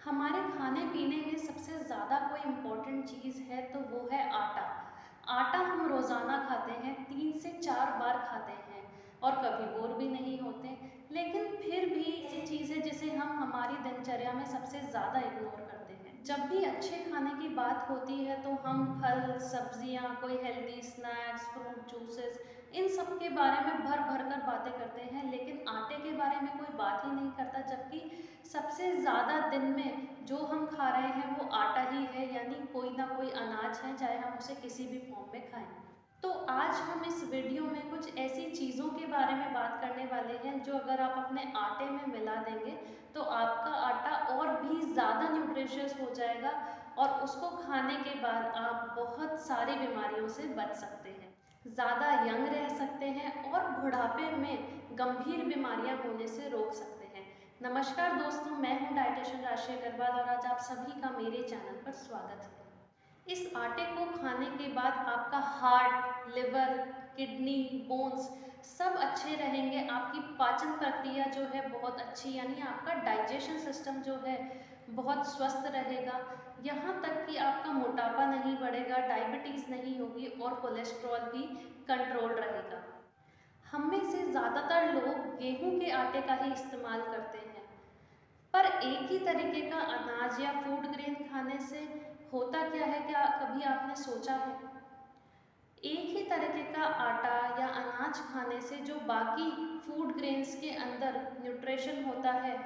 हमारे खाने पीने में सबसे ज़्यादा कोई इम्पोर्टेंट चीज़ है तो वो है आटा। आटा हम रोज़ाना खाते हैं, 3 से 4 बार खाते हैं और कभी बोर भी नहीं होते। लेकिन फिर भी ऐसी चीज़ है जिसे हम हमारी दिनचर्या में सबसे ज़्यादा इग्नोर करते हैं। जब भी अच्छे खाने की बात होती है तो हम फल, सब्जियाँ, कोई हेल्दी स्नैक्स, फ्रूट जूसेस इन सब के बारे में भर भर कर बातें करते हैं, लेकिन आटे के बारे में कोई बात ही नहीं करता। जबकि सबसे ज़्यादा दिन में जो हम खा रहे हैं वो आटा ही है, यानी कोई ना कोई अनाज है, चाहे हम उसे किसी भी फॉर्म में खाएं। तो आज हम इस वीडियो में कुछ ऐसी चीज़ों के बारे में बात करने वाले हैं जो अगर आप अपने आटे में मिला देंगे तो आपका आटा और भी ज़्यादा न्यूट्रिशियस हो जाएगा और उसको खाने के बाद आप बहुत सारी बीमारियों से बच सकते हैं, ज़्यादा यंग रह सकते हैं और बुढ़ापे में गंभीर बीमारियां होने से रोक सकते हैं। नमस्कार दोस्तों, मैं हूं डाइटिशियन राशि अग्रवाल और आज आप सभी का मेरे चैनल पर स्वागत है। इस आटे को खाने के बाद आपका हार्ट, लिवर, किडनी, बोन्स सब अच्छे रहेंगे। आपकी पाचन प्रक्रिया जो है बहुत अच्छी, यानी आपका डाइजेशन सिस्टम जो है बहुत स्वस्थ रहेगा। यहाँ तक कि आपका मोटापा नहीं बढ़ेगा, डायबिटीज़ नहीं होगी और कोलेस्ट्रॉल भी कंट्रोल रहेगा। हम में से ज़्यादातर लोग गेहूं के आटे का ही इस्तेमाल करते हैं, पर एक ही तरीके का अनाज या फूड ग्रेन खाने से होता क्या है, क्या कभी आपने सोचा है? एक ही तरीके का आटा या अनाज खाने से जो बाकी फूड ग्रेन्स के अंदर न्यूट्रिशन होता है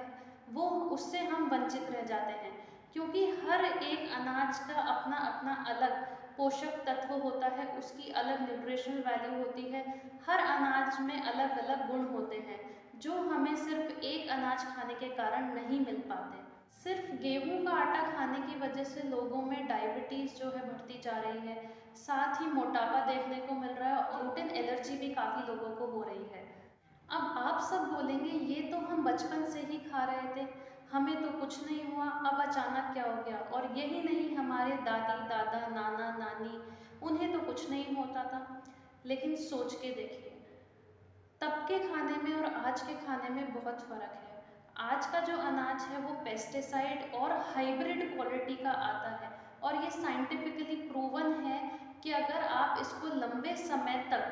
वो उससे हम वंचित रह जाते हैं, क्योंकि हर एक अनाज का अपना अपना अलग पोषक तत्व होता है, उसकी अलग न्यूट्रिशनल वैल्यू होती है। हर अनाज में अलग अलग गुण होते हैं जो हमें सिर्फ एक अनाज खाने के कारण नहीं मिल पाते। सिर्फ गेहूं का आटा खाने की वजह से लोगों में डायबिटीज़ जो है बढ़ती जा रही है, साथ ही मोटापा देखने को मिल रहा है और ग्लूटेन एलर्जी भी काफ़ी लोगों को हो रही है। अब आप सब बोलेंगे ये तो हम बचपन से ही खा रहे थे, हमें तो कुछ नहीं हुआ, अब अचानक क्या हो गया? और यही नहीं, हमारे दादी दादा नाना नानी उन्हें तो कुछ नहीं होता था। लेकिन सोच के देखिए, तब के खाने में और आज के खाने में बहुत फ़र्क है। आज का जो अनाज है वो पेस्टिसाइड और हाइब्रिड क्वालिटी का आता है और ये साइंटिफिकली प्रूवन है कि अगर आप इसको लंबे समय तक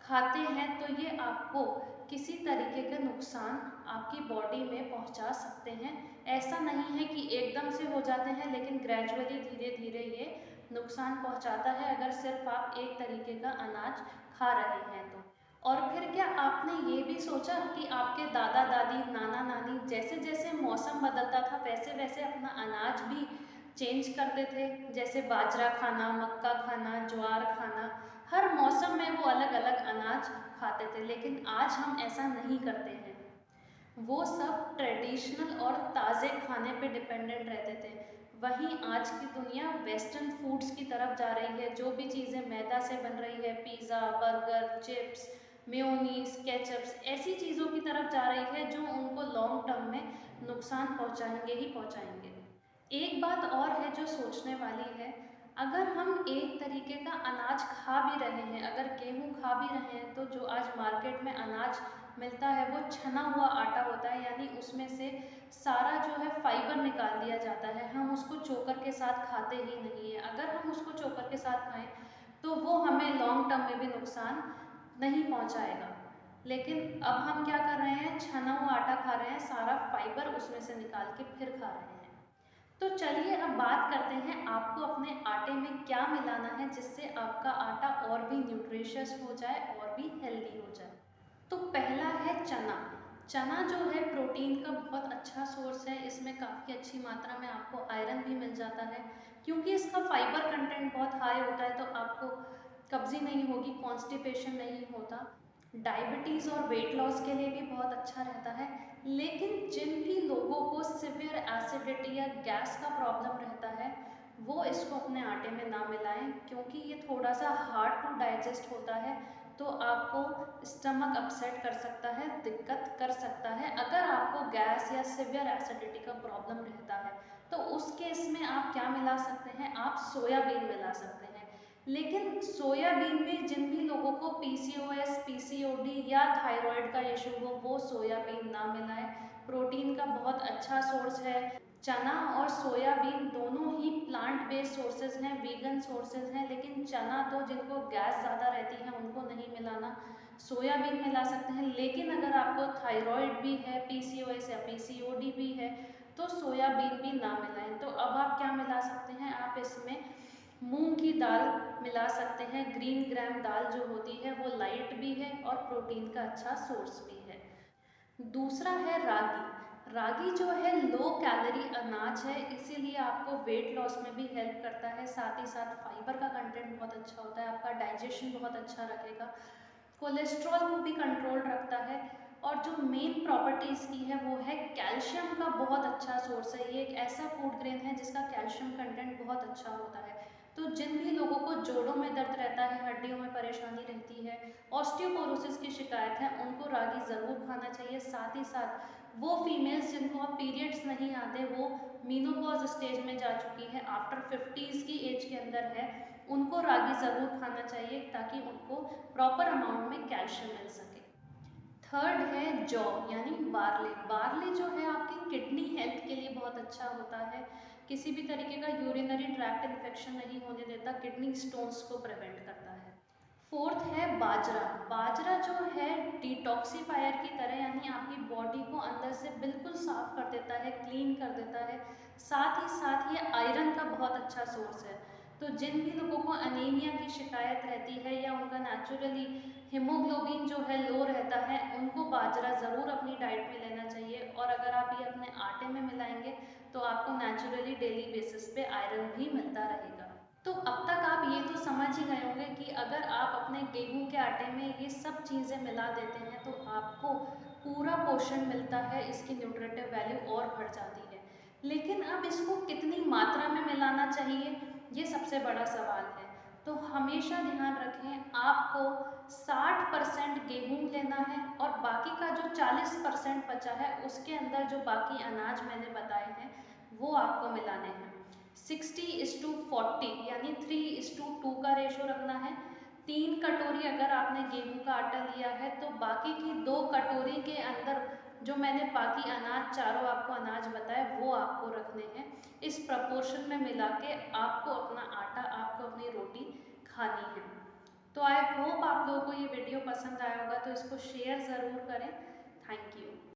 खाते हैं तो ये आपको किसी तरीके का नुकसान आपकी बॉडी में पहुंचा सकते हैं। ऐसा नहीं है कि एकदम से हो जाते हैं, लेकिन ग्रेजुअली धीरे धीरे ये नुकसान पहुंचाता है अगर सिर्फ आप एक तरीके का अनाज खा रहे हैं तो। और फिर क्या आपने ये भी सोचा कि आपके दादा दादी नाना नानी जैसे जैसे मौसम बदलता था वैसे वैसे अपना अनाज भी चेंज करते थे? जैसे बाजरा खाना, मक्का खाना, ज्वार खाना, हर मौसम में वो अलग अलग अनाज खाते थे। लेकिन आज हम ऐसा नहीं करते हैं। वो सब ट्रेडिशनल और ताज़े खाने पे डिपेंडेंट रहते थे। वहीं आज की दुनिया वेस्टर्न फूड्स की तरफ जा रही है। जो भी चीज़ें मैदा से बन रही है, pizza, burger, chips, mayonnaise, ketchups, ऐसी चीज़ों की तरफ जा रही है जो उनको लॉन्ग टर्म में नुकसान पहुंचाएंगे ही पहुंचाएंगे। एक बात और है जो सोचने वाली है, अगर हम एक तरीके का अनाज खा भी रहे हैं, अगर गेहूं खा भी रहे हैं, तो जो आज मार्केट में अनाज मिलता है वो छना हुआ आटा होता है, यानी उसमें से सारा जो है फाइबर निकाल दिया जाता है। हम उसको चोकर के साथ खाते ही नहीं है। अगर हम उसको चोकर के साथ खाएं तो वो हमें लॉन्ग टर्म में भी नुकसान नहीं पहुंचाएगा। लेकिन अब हम क्या कर रहे हैं, छना हुआ आटा खा रहे हैं, सारा फाइबर उसमें से निकाल के फिर खा रहे हैं। तो चलिए अब बात करते हैं आपको अपने आटे में क्या मिलाना है जिससे आपका आटा और भी न्यूट्रिशियस हो जाए और भी हेल्दी हो जाए। तो पहला है चना। चना जो है प्रोटीन का बहुत अच्छा सोर्स है, इसमें काफ़ी अच्छी मात्रा में आपको आयरन भी मिल जाता है। क्योंकि इसका फाइबर कंटेंट बहुत हाई होता है तो आपको कब्जी नहीं होगी, कॉन्स्टिपेशन नहीं होता। डायबिटीज़ और वेट लॉस के लिए भी बहुत अच्छा रहता है। लेकिन जिन भी लोगों को सिवियर एसिडिटी या गैस का प्रॉब्लम रहता है वो इसको अपने आटे में ना मिलाएं, क्योंकि ये थोड़ा सा हार्ड टू डाइजेस्ट होता है तो आपको स्टमक अपसेट कर सकता है, दिक्कत कर सकता है। अगर आपको गैस या सिवियर एसिडिटी का प्रॉब्लम रहता है तो उस केस में आप क्या मिला सकते हैं, आप सोयाबीन मिला सकते हैं। लेकिन सोयाबीन में जिन भी लोगों को पीसीओएस, पीसीओडी या थायराइड का इशू हो वो सोयाबीन ना मिलाएं। प्रोटीन का बहुत अच्छा सोर्स है। चना और सोयाबीन दोनों ही प्लांट बेस्ड सोर्सेज हैं, वीगन सोर्सेज हैं, लेकिन चना तो जिनको गैस ज़्यादा रहती है उनको नहीं मिलाना, सोयाबीन मिला सकते हैं। लेकिन अगर आपको थायराइड भी है, पीसीओएस या पीसीओडी भी है, तो सोयाबीन भी ना मिलाएं। तो अब आप क्या मिला सकते हैं, आप इसमें मूंग की दाल मिला सकते हैं। ग्रीन ग्राम दाल जो होती है वो लाइट भी है और प्रोटीन का अच्छा सोर्स भी है। दूसरा है रागी। रागी जो है लो कैलोरी अनाज है, इसीलिए आपको वेट लॉस में भी हेल्प करता है। साथ ही साथ फाइबर का कंटेंट बहुत अच्छा होता है, आपका डाइजेशन बहुत अच्छा रखेगा, कोलेस्ट्रॉल को भी कंट्रोल रखता है। और जो मेन प्रॉपर्टी इसकी है वो है कैल्शियम का बहुत अच्छा सोर्स है। ये एक ऐसा फूड ग्रेन है जिसका कैल्शियम कंटेंट बहुत अच्छा होता है। तो जिन भी लोगों को जोड़ों में दर्द रहता है, हड्डियों में परेशानी रहती है, ऑस्टियोपोरोसिस की शिकायत है, उनको रागी ज़रूर खाना चाहिए। साथ ही साथ वो फीमेल्स जिनको अब पीरियड्स नहीं आते, वो मीनोपॉज स्टेज में जा चुकी है, आफ्टर 50s की एज के अंदर है, उनको रागी ज़रूर खाना चाहिए ताकि उनको प्रॉपर अमाउंट में कैल्शियम मिल सके। थर्ड है जौ यानी बार्ले। बार्ले जो है आपकी किडनी हेल्थ के लिए बहुत अच्छा होता है, किसी भी तरीके का यूरिनरी ट्रैक्ट इन्फेक्शन नहीं होने देता, किडनी स्टोन्स को प्रिवेंट करता है। फोर्थ है बाजरा। बाजरा जो है डिटॉक्सिफायर की तरह, यानी आपकी बॉडी को अंदर से बिल्कुल साफ कर देता है, क्लीन कर देता है। साथ ही साथ ये आयरन का बहुत अच्छा सोर्स है। तो जिन भी लोगों को अनीमिया की शिकायत रहती है या उनका नेचुरली हीमोग्लोबिन जो है लो रहता है, उनको बाजरा ज़रूर अपनी डाइट में लेना चाहिए। और अगर आप ये अपने आटे में मिलाएंगे तो आपको नेचुरली डेली बेसिस पे आयरन भी मिलता रहेगा। तो अब तक आप ये तो समझ ही गए होंगे कि अगर आप अपने गेहूं के आटे में ये सब चीज़ें मिला देते हैं तो आपको पूरा पोषण मिलता है, इसकी न्यूट्रिटिव वैल्यू और बढ़ जाती है। लेकिन अब इसको कितनी मात्रा में मिलाना चाहिए, ये सबसे बड़ा सवाल है। तो हमेशा ध्यान रखें, आपको 60% गेहूं लेना है और बाकी का जो 40% बचा है उसके अंदर जो बाकी अनाज मैंने बताए हैं वो आपको मिलाने हैं। 60:40 यानी 3:2 का रेशो रखना है। 3 कटोरी अगर आपने गेहूं का आटा लिया है तो बाकी की 2 कटोरी के अंदर जो मैंने बाकी अनाज, चारों आपको अनाज बताए, वो आपको रखने हैं। इस प्रपोर्शन में मिला के आपको अपना आटा, आपको अपनी रोटी खानी है। तो आई होप आप लोगों को ये वीडियो पसंद आया होगा, तो इसको शेयर ज़रूर करें। Thank you.